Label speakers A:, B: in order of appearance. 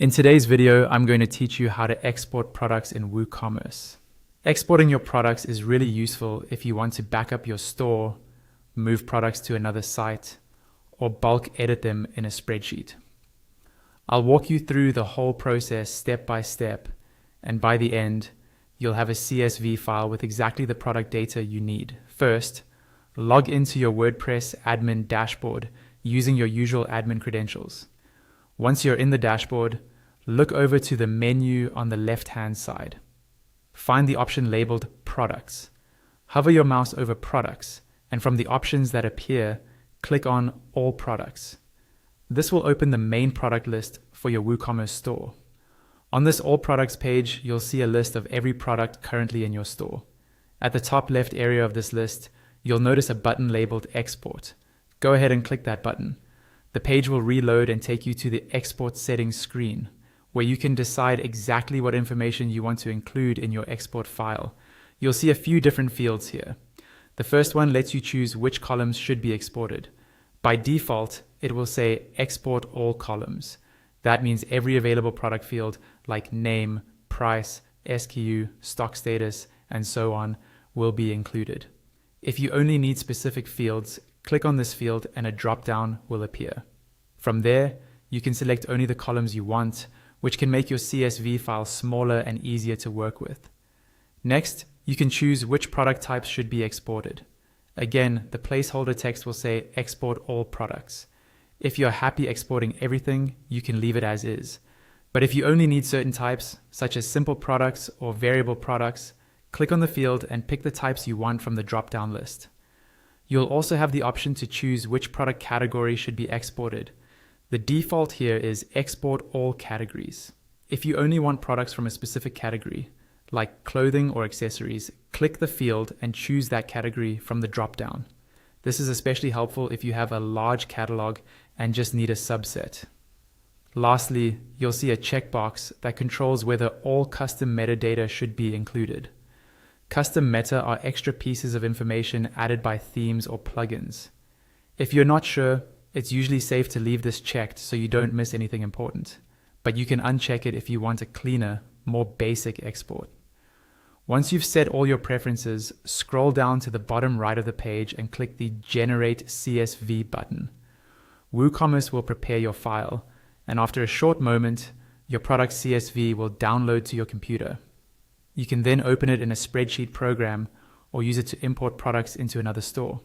A: In today's video, I'm going to teach you how to export products in WooCommerce. Exporting your products is really useful if you want to back up your store, move products to another site, or bulk edit them in a spreadsheet. I'll walk you through the whole process step by step, and by the end, you'll have a CSV file with exactly the product data you need. First, log into your WordPress admin dashboard using your usual admin credentials. Once you're in the dashboard, look over to the menu on the left-hand side. Find the option labeled Products. Hover your mouse over Products, and from the options that appear, click on All Products. This will open the main product list for your WooCommerce store. On this All Products page, you'll see a list of every product currently in your store. At the top left area of this list, you'll notice a button labeled Export. Go ahead and click that button. The page will reload and take you to the Export Settings screen, where you can decide exactly what information you want to include in your export file. You'll see a few different fields here. The first one lets you choose which columns should be exported. By default, it will say Export All Columns. That means every available product field like name, price, SKU, stock status, and so on will be included. If you only need specific fields, click on this field and a drop-down will appear. From there, you can select only the columns you want, which can make your CSV file smaller and easier to work with. Next, you can choose which product types should be exported. Again, the placeholder text will say Export All Products. If you're happy exporting everything, you can leave it as is. But if you only need certain types, such as simple products or variable products, click on the field and pick the types you want from the drop-down list. You'll also have the option to choose which product category should be exported. The default here is Export All Categories. If you only want products from a specific category, like clothing or accessories, click the field and choose that category from the drop-down. This is especially helpful if you have a large catalog and just need a subset. Lastly, you'll see a checkbox that controls whether all custom metadata should be included. Custom meta are extra pieces of information added by themes or plugins. If you're not sure, it's usually safe to leave this checked so you don't miss anything important, but you can uncheck it if you want a cleaner, more basic export. Once you've set all your preferences, scroll down to the bottom right of the page and click the Generate CSV button. WooCommerce will prepare your file, and after a short moment, your product CSV will download to your computer. You can then open it in a spreadsheet program or use it to import products into another store.